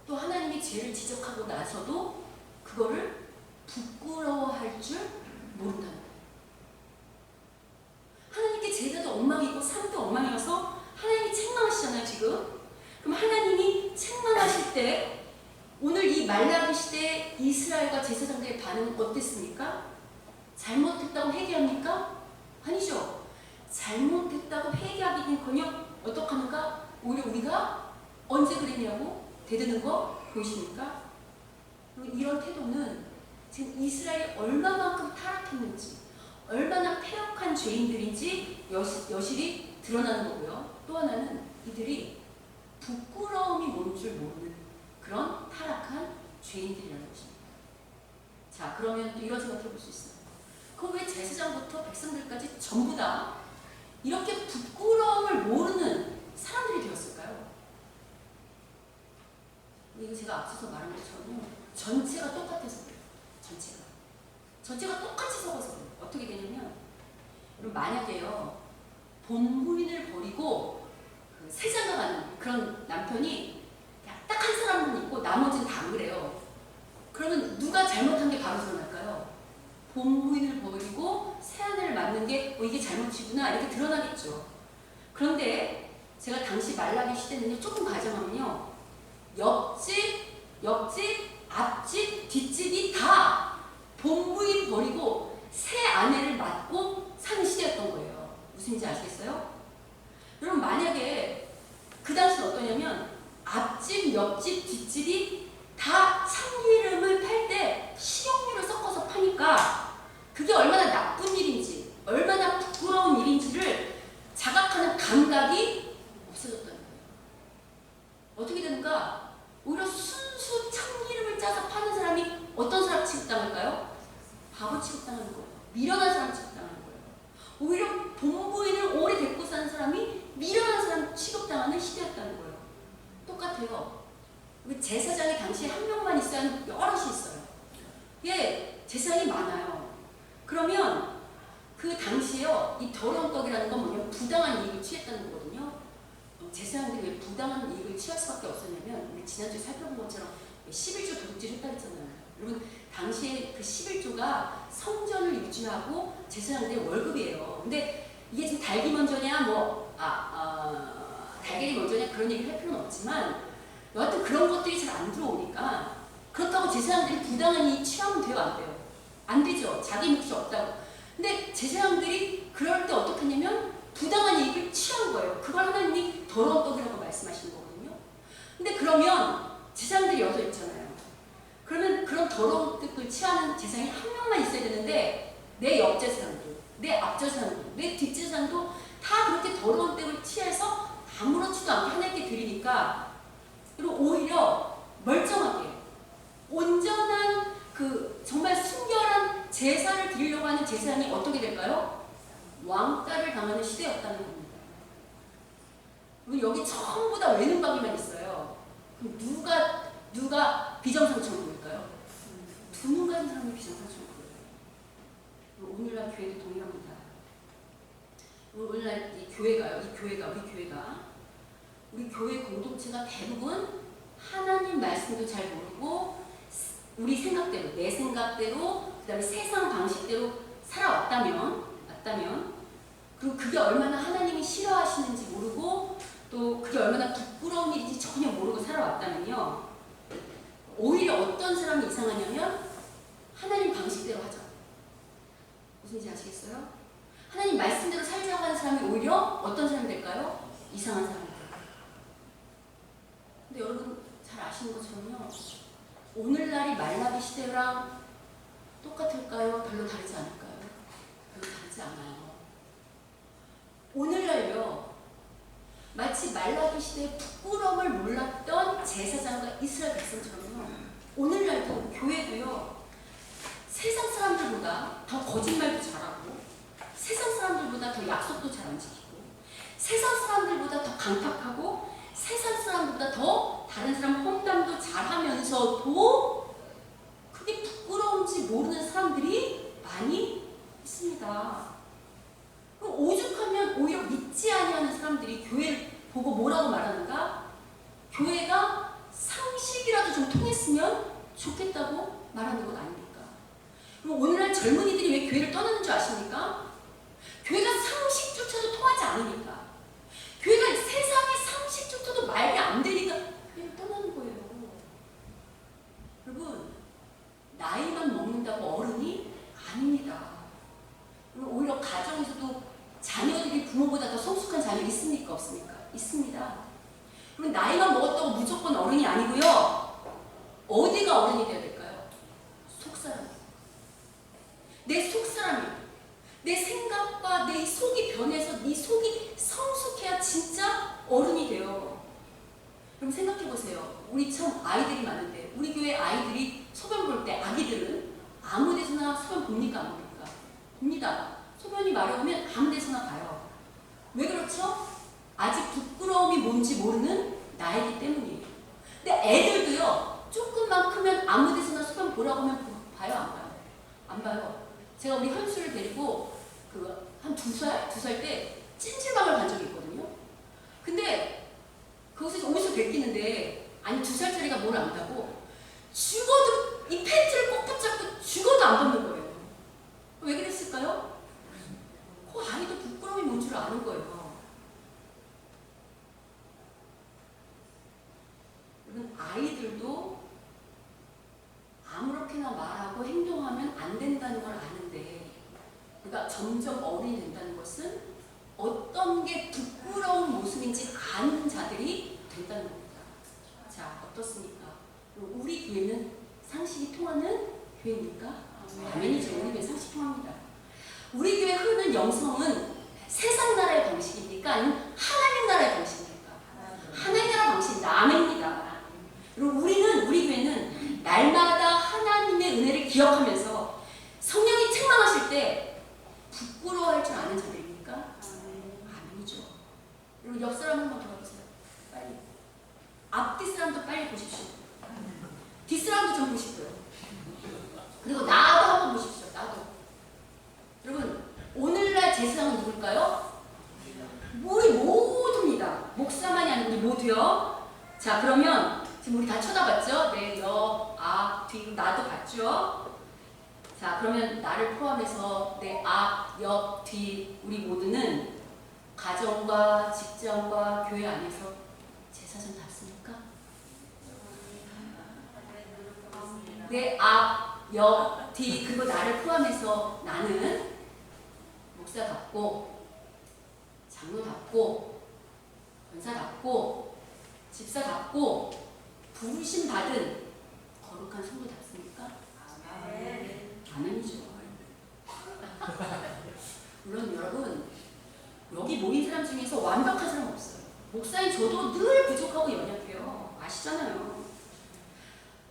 또 하나님이 죄를 지적하고 나서도 그거를 부끄러워할 줄 모른다는 거예요. 하나님께 제자도 엉망이고 삶도 엉망이어서 하나님이 책망하시잖아요 지금. 그럼 하나님이 책망하실 때 오늘 이 말라기 시대에 이스라엘과 제사장들의 반응은 어땠습니까? 잘못했다고 회개합니까? 아니죠. 잘못했다고 회개하기는커녕 어떡하는가? 오히려 우리가 언제 그랬냐고 대드는 거 보이십니까? 이런 태도는 지금 이스라엘이 얼마만큼 타락했는지, 얼마나 패역한 죄인들인지 여실히 드러나는 거고요. 또 하나는 이들이 부끄러움이 뭔 줄 모르는 그런 타락한 죄인들이라는 것입니다. 자, 그러면 또 이런 생각 해볼 수 있어요. 그럼 왜 제사장부터 백성들까지 전부 다 이렇게 부끄러움을 모르는 사람들이 되었을까요? 이거 제가 앞서서 말한 것처럼요. 전체가 똑같아서 그래요. 전체가 똑같이 썩어서 그래요. 어떻게 되냐면, 여러분 만약에요. 본부인을 버리고 그 세장가 가는 그런 남편이 딱 한 사람만 있고 나머지는 다 안 그래요. 그러면 누가 잘못한 게 바로 드러날까요? 본부인을 버리고 새아내를 맡는 게 이게 잘못이구나 이렇게 드러나겠죠. 그런데 제가 당시 말라기 시대는요. 조금 가정하면요. 옆집, 앞집, 뒷집이 다 본부인 버리고 새 아내를 맡고 사는 시대였던 거예요. 무슨 말인지 아시겠어요? 여러분 만약에 그 당시는 어떠냐면 앞집, 옆집, 뒷집이 다 참기름을 팔 때 식용유를 섞어서 파니까 그게 얼마나 나쁜 일인지 얼마나 부끄러운 일인지를 자각하는 감각이 없어졌다는 거예요. 어떻게 되는가? 오히려 순수 참기름을 짜서 파는 사람이 어떤 사람 취급당할까요? 바보 취급당하는 거예요. 미련한 사람 취급당하는 거예요. 오히려 본부인을 오래 데리고 사는 사람이 미련한 사람 취급당하는 시대였다는 거예요. 똑같아요. 제사장이 당시에 한 명만 있어야 하는 여럿이 있어요. 예, 제사장이 많아요. 그러면 그 당시에요, 이 더러운 떡이라는 건 뭐냐면 부당한 이익을 취했다는 거거든요. 제사장들이 왜 부당한 이익을 취할 수밖에 없었냐면, 우리 지난주에 살펴본 것처럼 11조 도둑질 했다 했잖아요. 여러분, 당시에 그 11조가 성전을 유지하고 제사장들의 월급이에요. 근데 이게 지금 닭이 먼저냐, 달걀이 먼저냐 그런 얘기를 할 필요는 없지만, 여하튼 그런 것들이 잘 안 들어오니까, 그렇다고 제사장들이 부당한 이익 취하면 돼요, 안 돼요? 안 되죠. 자기 몫이 없다고. 근데 제사장들이 그럴 때 어떻게 했냐면 부당한 이익을 취한 거예요. 그걸 하나님이 더러운 떡이라고 말씀하시는 거거든요. 근데 그러면 제사장들이 여섯 있잖아요. 그러면 그런 더러운 떡을 취하는 제사장이 한 명만 있어야 되는데, 내 옆제사장도, 내 앞제사장도, 내 뒷제사장도 다 그렇게 더러운 떡을 취해서 아무렇지도 않게 하나님께 드리니까, 그리고 오히려 멀쩡하게 온전한 그 정말 순결한 제사를 드리려고 하는 제사장이 어떻게 될까요? 왕따를 당하는 시대였다는 겁니다. 여기 전부 다 외눈박이만 있어요. 그럼 누가 비정상처럼 보일까요? 두 눈 가진 사람이 비정상처럼 보여요. 오늘날 교회도 동일합니다. 오늘날 우리 교회 공동체가 대부분 하나님 말씀도 잘 모르고 우리 생각대로, 내 생각대로, 그 다음에 세상 방식대로 살아왔다면, 그리고 그게 얼마나 하나님이 싫어하시는지 모르고, 또 그게 얼마나 부끄러운 일인지 전혀 모르고 살아왔다면요, 오히려 어떤 사람이 이상하냐면 하나님 방식대로 하죠. 무슨 말인지 아시겠어요? 하나님 말씀대로 살자고 하는 사람이 오히려 어떤 사람이 될까요? 이상한 사람이 돼요. 근데 여러분 잘 아시는 것처럼요, 오늘날이 말라기 시대랑 똑같을까요? 별로 다르지 않을까요? 별로 다르지 않아요. 오늘날요, 마치 말라기 시대의 부끄러움을 몰랐던 제사장과 이스라엘 백성처럼요, 오늘날도 교회도요, 세상 사람들보다 더 거짓말도 잘하고, 세상 사람들보다 더 약속도 잘 안 지키고, 세상 사람들보다 사람보다 더 강팍하고 세상 사람보다 더 다른 사람 험담도 잘하면서도 그게 부끄러운지 모르는 사람들이 많이 있습니다. 그럼 오죽하면 오히려 믿지 아니하는 사람들이 교회를 보고 뭐라고 말하는가? 교회가 상식이라도 좀 통했으면 좋겠다고 말하는 것 아닙니까? 그럼 오늘날 젊은이들이 왜 교회를 떠나는 줄 아십니까? 교회가 상식조차도 통하지 않으니까, 교회가 세상의 상식조차도 말이 안 되니까 교회를 떠나는 거예요. 여러분, 나이만 먹는다고 어른이 아닙니다. 그리고 오히려 가정에서도 자녀들이 부모보다 더 성숙한 자녀 있습니까? 없습니까? 있습니다. 그럼 나이만 먹었다고 무조건 어른이 아니고요. 어디가 어른이 되어야 될까요? 속사람. 내 속사람이, 내 생각과 내 속이 변해서 네 속이 성숙해야 진짜 어른이 돼요. 그럼 생각해보세요. 우리 참 아이들이 많은데 우리 교회 아이들이 소변 볼 때, 아기들은 아무 데서나 소변 봅니까? 안 봅니까? 봅니다. 소변이 마려우면 아무 데서나 가요. 왜 그렇죠? 아직 부끄러움이 뭔지 모르는 나이기 때문이에요. 근데 애들도요, 조금만 크면 아무 데서나 소변 보라고 하면 봐요? 안 봐요? 안 봐요. 제가 우리 현수를 데리고 한 2살 때 찜질방을 간 적이 있거든요. 근데 거기서 옷을 벗기는데, 아니 2살짜리가 뭘 안다고 죽어도 이 팬티를 꼭 붙잡고 죽어도 안 벗는 거예요. 왜 그랬을까요? 그 아이도 부끄러움이 뭔 줄 아는 거예요. 여러분, 아이들도 아무렇게나 말하고 행동하면 안 된다는 걸 아는데, 그러니까 점점 어른이 된다는 것은 어떤 게 부끄러운 모습인지 아는 자들이 된다는 겁니다. 자, 어떻습니까? 우리 교회는 상식이 통하는 교회입니까? 아멘이죠. 우리 교회 상식 통합니다. 우리 교회 흐르는 영성은 세상 나라의 방식입니까? 아니면 하나님 나라의 방식입니까? 하나님 나라 방식입니다. 아멘입니다. 그리고 우리 교회는 날마다 하나님의 은혜를 기억하면서 성령이 책망하실 때 부끄러워할 줄 아는 자들입니까? 아멘이죠. 그리고 옆 사람 한번 돌아보세요. 빨리. 앞뒤 사람도 빨리 보십시오. 뒷사람도 좀 보시고요. 그리고 나도 한번 보십시오. 나도. 여러분, 오늘날 제사장은 누굴까요? 우리 모두입니다. 목사만이 아니고 우리 모두요. 자, 그러면 지금 우리 다 쳐다봤죠? 네, 옆, 앞, 뒤, 나도 봤죠? 자, 그러면 나를 포함해서 내 앞, 옆, 뒤 우리 모두는 가정과 직장과 교회 안에서 제사장답습니까? 내 앞, 옆, 뒤 그리고 나를 포함해서 나는 목사답고 장로답고 권사답고 집사답고 부르심 받은 거룩한 성도답습니까? 아멘이죠. 물론 여러분, 여기 모인 사람 중에서 완벽한 사람 없어요. 목사인 저도 늘 부족하고 연약해요. 아시잖아요.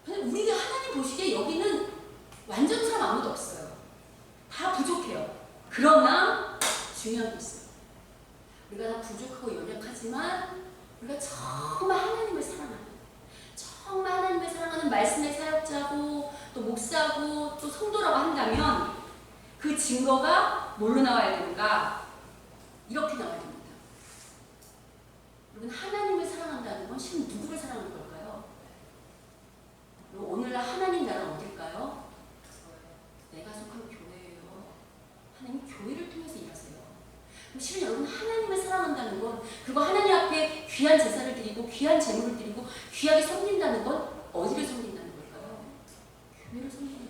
근데 우리가 하나님 보시기에 여기는 완전 사람 아무도 없어요. 다 부족해요. 그러나 중요한 게 있어요. 우리가 다 부족하고 연약하지만 우리가 정말 하나님을 사랑하는, 정말 하나님을 사랑하는 말씀의 사역자고 또 목사고 또 성도라고 한다면 그 증거가 뭘로 나와야 되는가? 이렇게 나와야 됩니다. 여러분, 하나님을 사랑한다는 건 실은 누구를 사랑하는 걸까요? 오늘날 하나님 나라는 어딜까요? 내가 속한 교회예요. 하나님 교회를 통해서 일하세요. 실은 여러분, 하나님을 사랑한다는 건, 그리고 하나님 앞에 귀한 제사를 드리고 귀한 제물을 드리고 귀하게 섬긴다는 건 어디를 섬긴다는 걸까요? 교회를 섬기는 거예요.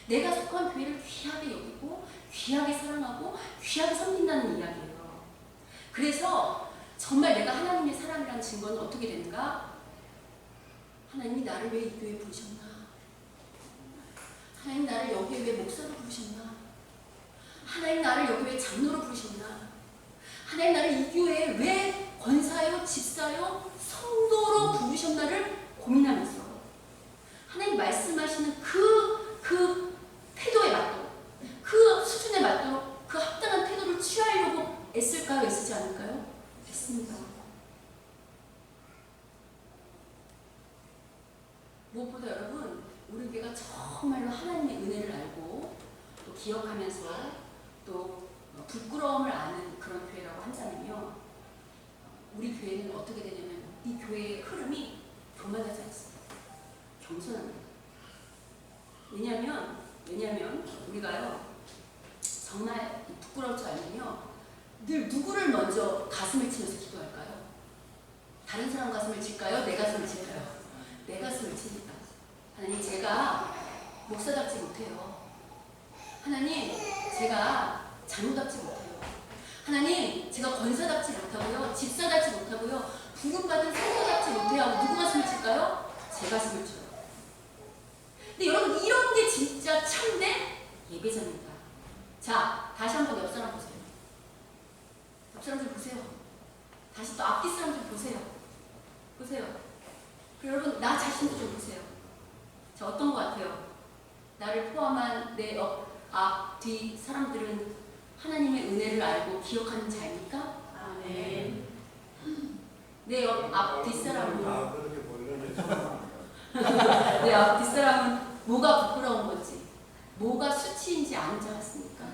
내가 속한 교회를 귀하게 여기고 귀하게 사랑하고 귀하게 섬긴다는 이야기예요. 그래서 정말 내가 하나님의 사랑이라는 증거는 어떻게 되는가? 하나님이 나를 왜 이 교회에 부르셨나? 하나님 나를 여기에 왜 목사로 부르셨나? 하나님 나를 여기 왜 장로로 부르셨나? 하나님 나를 이 교회에 왜 권사요, 집사요, 성도로 부르셨나를 고민하면서 하나님 말씀하시는 그 태도에 맞도록, 그 수준에 맞도록 그 합당한 태도를 취하려고 애쓸까요? 애쓰지 않을까요? 됐습니다. 무엇보다 여러분, 우리 교회가 정말로 하나님의 은혜를 알고 또 기억하면서 또 부끄러움을 아는 그런 교회라고 한다면요, 우리 교회는 어떻게 되냐면 이 교회의 흐름이 교만하지 않습니다. 겸손합니다. 왜냐하면 우리가요 정말 부끄러울 줄 알면요 늘 누구를 먼저 가슴을 치면서 기도할까요? 다른 사람 가슴을 칠까요? 내 가슴을 칠까요? 내 가슴을 칩니다. 하나님, 제가 목사답지 못해요. 하나님, 제가 장로답지 못해요. 하나님, 제가 권사답지 못하고요, 집사답지 못하고요, 부름받은 성도답지 못해요 하고 누구 가슴을 칠까요? 제 가슴을 쳐요. 근데 여러분, 이런 게 진짜 참된 예배자입니다. 자, 다시 한번 옆 사람 보세요. 옆 사람 좀 보세요. 다시 또 앞뒤 사람 좀 보세요. 여러분, 나 자신도 좀 보세요. 자, 어떤 것 같아요? 나를 포함한 내 옆, 앞, 뒤 사람들은 하나님의 은혜를 알고 기억하는 자입니까? 아멘. 내 옆, 앞, 뒷 사람은 다 그렇게 보이는 게 처음. 내 앞, 뒷 사람은 뭐가 부끄러운 건지, 뭐가 수치인지 아는 자 같습니까?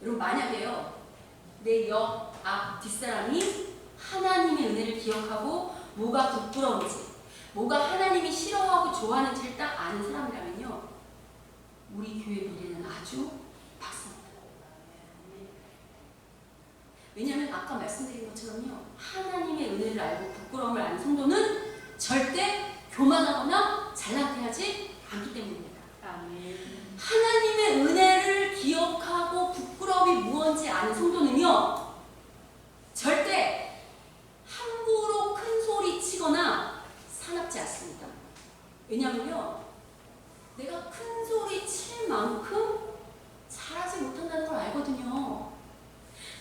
여러분, 만약에요 내 옆, 앞, 뒷 사람이 하나님의 은혜를 기억하고 뭐가 부끄러운지, 뭐가 하나님이 싫어하고 좋아하는지를 딱 아는 사람이라면요, 우리 교회 미래는 아주 밝습니다. 왜냐하면 아까 말씀드린 것처럼요, 하나님의 은혜를 알고 부끄러움을 아는 성도는 절대 교만하거나 잘나타하지 않기 때문입니다. 하나님의 은혜를 기억하고 부끄러움이 무언지 아는 성도는요, 절대 함부로 큰 소리 치거나 사납지 않습니다. 왜냐하면요, 내가 큰 소리 칠 만큼 잘하지 못한다는 걸 알거든요.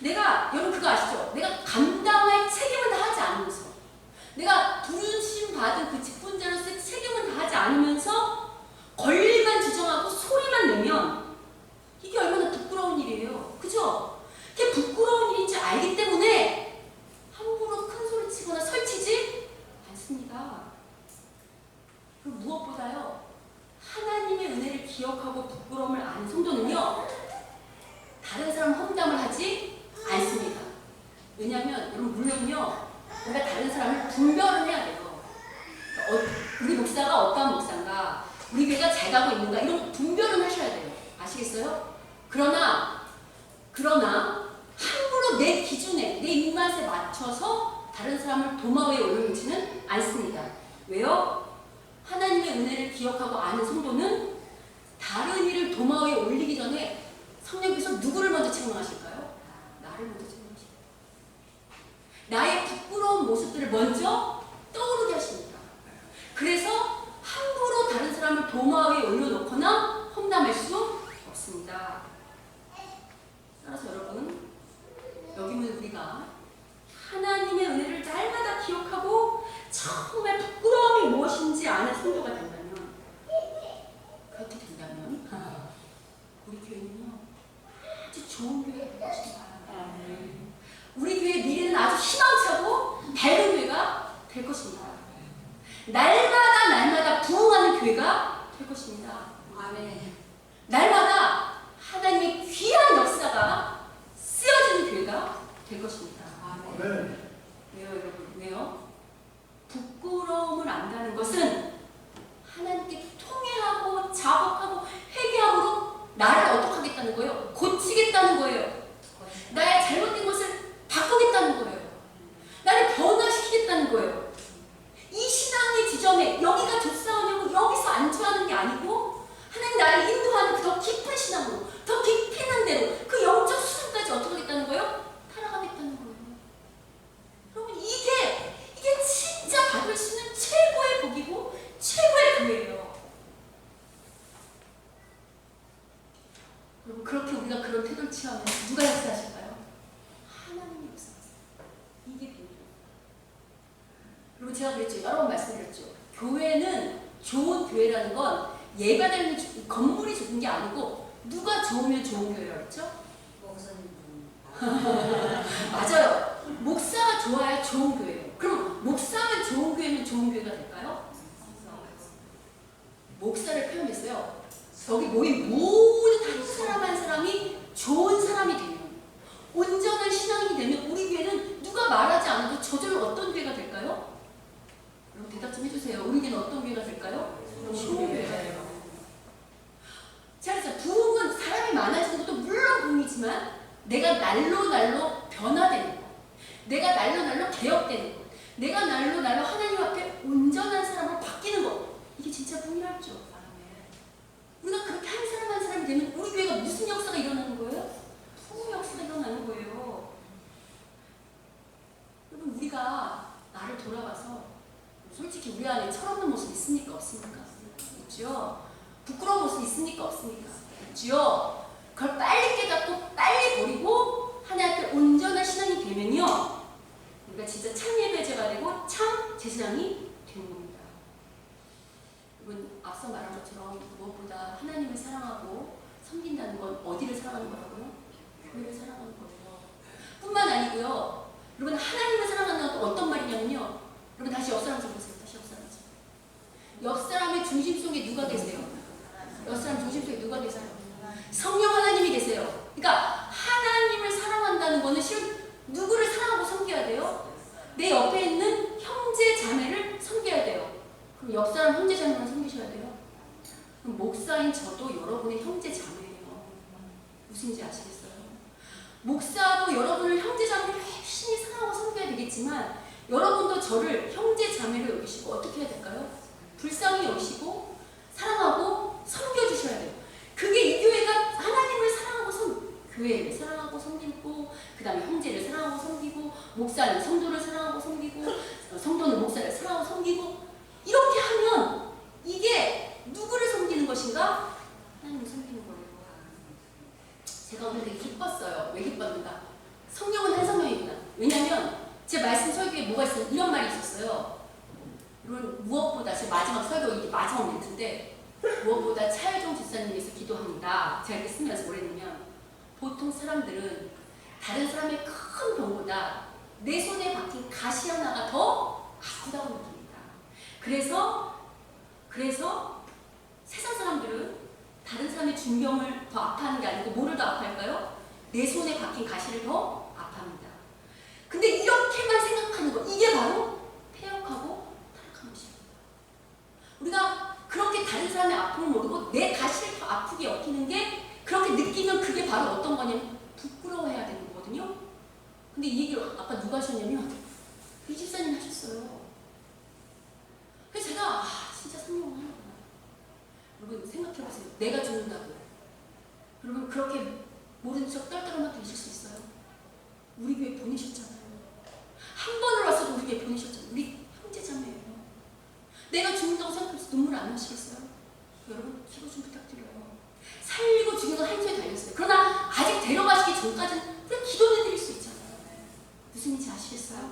여러분 그거 아시죠? 내가 감당할 책임은 다 하지 않으면서, 내가 부르심 받은 그 직분자로서의 책임은 다 하지 않으면서 권리만 주장하고 소리만 내면 이게 얼마나 부끄러운 일이에요. 그죠? 그게 부끄러운 일인지 알기 때문에 함부로 큰 소리 치거나 설치지 않습니다. 그리고 무엇보다요, 하나님의 은혜를 기억하고 부끄러움을 아는 성도는요, 다른 사람 험담을 하지 않습니다. 왜냐하면 여러분, 물론요, 우리가 다른 사람을 분별을 해야 돼요. 우리 목사가 어떠한 목사인가, 우리 교회가 잘 가고 있는가, 이런 분별은 하셔야 돼요. 아시겠어요? 그러나 함부로 내 기준에, 내 입맛에 맞춰서 다른 사람을 도마 위에 올려놓지는 않습니다. 왜요? 하나님의 은혜를 기억하고 아는 성도는 다른 이를 도마 위에 올리기 전에 성령께서 누구를 먼저 책망하실까요? 나를 먼저 책망하십니다. 나의 부끄러운 모습들을 먼저 떠오르게 하십니다. 그래서 함부로 다른 사람을 도마 위에 올려놓거나 험담할 수 없습니다. 따라서 여러분, 여기는 우리가 하나님의 은혜를 날마다 기억하고 정말 부끄러움이 무엇인지 아는 성도가 된다면, 그렇게 된다면 우리 교회는요, 아주 좋은 교회가 될 것입니다. 우리 교회의 미래는 아주 희망차고 밝은 교회가 될 것입니다. 날마다 부흥하는 교회가 될 것입니다. 아멘. 날마다 하나님의 귀한 역사가 쓰여지는 교회가 될 것입니다. 아멘. 왜요, 여러분? 왜요? 부끄러움을 안다는 것은 하나님께 통회하고 자복하고 회개함으로 나를 어떻게 하겠다는 거예요? 고치겠다는 거예요. 나의 잘못된 것을 바꾸겠다는 거예요. 나를 변화시키겠다는 거예요. 이 신앙의 지점에 여기가 좋사오냐고 여기서 안주하는 게 아니고, 하나님 나를 인도하는 그 더 깊은 신앙으로, 더 깊이 있는 대로 그 영적 수준까지 어떻게 하겠다는 거예요? 살아가겠다는 거예요. 여러분, 이게 진짜 받을 수 있는 최고의 복이고 최고의 교회예요. 여러분, 그렇게 우리가 그런 태도를 취하면 누가 역사하실까요? 하나님이 역사하세요. 이게 비밀이에요. 그리고 제가 그랬죠. 여러 번 말씀드렸죠. 교회는, 좋은 교회라는 건 예배드리는 건물이 좋은 게 아니고 누가 좋으면 좋은 교회라고 했죠? 맞아요. 목사가 좋아야 좋은 교회예요. 그럼 목사만 좋은 교회면 좋은 교회가 될까요? 목사를 표현했어요. 여기 모인 모든 한 사람 한 사람이 좋은 사람이 되면, 온전한 신앙이 되면 우리 교회는 누가 말하지 않아도 저절로 어떤 교회가 될까요? 여러분 대답 좀 해주세요. 우리 교회는 어떤 교회가 될까요? 좋은 교회가 돼요. 자, 그래서 부흥은 사람이 많아지는 것도 물론 부흥이지만 내가 날로 변화되는 것, 내가 날로 개혁되는 것, 내가 날로 하나님 앞에 온전한 사람으로 바뀌는 것, 이게 진짜 부흥이랄죠. 우리가 그렇게 한 사람 한 사람이 되면 우리 교회가 무슨 역사가 일어나는 거예요? 부흥 역사가 일어나는 거예요. 여러분, 우리가 나를 돌아봐서 솔직히 우리 안에 철없는 모습 있습니까? 없습니까? 있죠. 부끄러운 모습 있습니까? 없습니까? 있죠. 그걸 빨리 깨닫고 빨리 버리고 하나님 앞에 온전한 신앙이 되면요, 우리가 진짜 참 예배자가 되고 참 제사장이 되는 겁니다. 여러분, 앞서 말한 것처럼 무엇보다 하나님을 사랑하고 섬긴다는 건 어디를 사랑하는 거라고요? 교회를 사랑하는 거예요. 뿐만 아니고요, 여러분, 하나님을 사랑하는 건 어떤 말이냐면요, 여러분 다시 옆사람 좀 보세요. 다시 옆사람 좀. 옆사람의 중심 속에 누가 계세요? 옆사람 중심 속에 누가 계세요? 성령 하나님이 계세요. 그러니까 하나님을 사랑한다는 거는 실은 누구를 사랑하고 섬겨야 돼요? 내 옆에 있는 형제 자매를 섬겨야 돼요. 그럼 옆사람 형제 자매만 섬기셔야 돼요. 그럼 목사인 저도 여러분의 형제 자매예요. 무슨지 아시겠어요? 목사도 여러분을 형제 자매를 열심히 사랑하고 섬겨야 되겠지만 여러분도 저를 형제 자매로 여기시고 어떻게 해야 될까요? 불쌍히 여기시고 사랑하고 섬겨주셔야 돼요. 그게 이 교회가 하나님을 사랑하고 교회를 사랑하고 섬기고, 그 다음에 형제를 사랑하고 섬기고, 목사는 성도를 사랑하고 섬기고, 성도는 목사를 사랑하고 섬기고, 이렇게 하면 이게 누구를 섬기는 것인가? 하나님을 섬기는 거예요. 제가 오늘 되게 기뻤어요. 왜 기뻤는가? 성령은 한 성령이구나. 왜냐면 제 말씀 설교에 뭐가 있어요? 이런 말이 있었어요. 물론 무엇보다 제 마지막 설교, 이게 마지막 멘트인데, 무엇보다 차여정 집사님께서 기도합니다. 제가 이렇게 쓰면서 뭐랬냐면, 보통 사람들은 다른 사람의 큰 병보다 내 손에 박힌 가시 하나가 더 아프다고 느낍니다. 그래서 세상 사람들은 다른 사람의 중병을 더 아파하는 게 아니고 뭐를 더 아파할까요? 내 손에 박힌 가시를 더 아파합니다. 근데 이렇게만 생각하는 거, 이게 바로 패역하고 타락한 것입니다. 우리가 그렇게 다른 사람의 아픔을 모르고 내 가시를 더 아프게 여기는 게, 그렇게 느끼면 그게 바로 어떤 거냐면 부끄러워해야 되는 거거든요. 근데 이 얘기를 아까 누가 하셨냐면 이 집사님 하셨어요. 그래서 제가 진짜 성령을 하는구나. 여러분 생각해보세요. 내가 죽는다고 여러분 그렇게 모른 척 떨떠름하게 계실 수 있어요? 우리 교회 보내셨잖아요. 한 번을 왔어도 우리 교회 보내셨잖아요. 우리 형제자매예요. 내가 죽는다고 생각해서 눈물 안 나시겠어요? 여러분 기도 좀 부탁드려요. 살리고 죽는 건 한 수에 달렸어요. 그러나 아직 데려가시기 전까지는 그냥 기도를 드릴 수 있잖아요. 무슨 일인지 아시겠어요?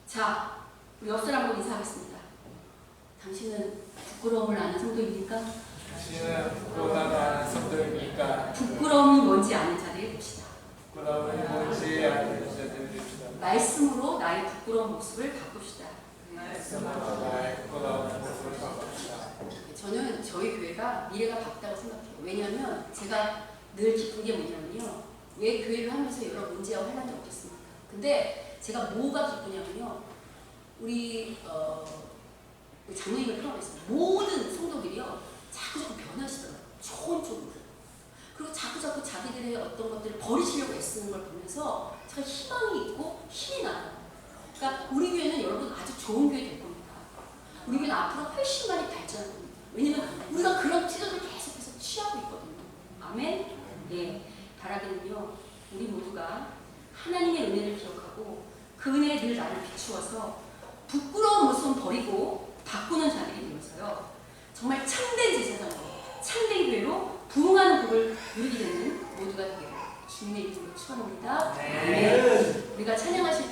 자, 우리 옆사람하고 인사하겠습니다. 당신은 부끄러움을 아는 성도입니까? 당신은 부끄러움을 아는 성도입니까? 부끄러움이 뭔지 아는 자들이 봅시다. 부끄러움이 뭔지 아는 자들이 봅시다. 말씀으로 나의 부끄러운 모습을 바꿉시다. 말씀으로 나의 부끄러운 모습을 바꿉시다. 저는 저희 교회가 미래가 밝다고 생각해요. 왜냐하면 제가 늘 기쁜 게 뭐냐면요, 왜 교회를 하면서 여러 문제와 환란이 없겠습니까? 근데 제가 뭐가 기쁘냐면요, 우리 장로님을 포함해서 모든 성도들이요 자꾸 변하시더라고요. 좋은 쪽으로. 그리고 자꾸 자기들의 어떤 것들을 버리시려고 애쓰는 걸 보면서 제가 희망이 있고 힘이 나요. 그러니까 우리 교회는 여러분 아주 좋은 교회 될 겁니다. 우리 교회는 앞으로 훨씬 많이 발전할 겁니다. 왜냐면 우리가 그런 태도를 계속해서 취하고 있거든요. 아멘? 예. 바라기는요, 우리 모두가 하나님의 은혜를 기억하고 그 은혜에 늘 나를 비추어서 부끄러운 모습은 버리고 바꾸는 자들이 되어서요, 정말 참된 제사장으로, 참된 교회로 부흥하는 복을 누리게 되는 모두가 되기를 주님의 이름으로 축원합니다. 아멘. 우리가 찬양하실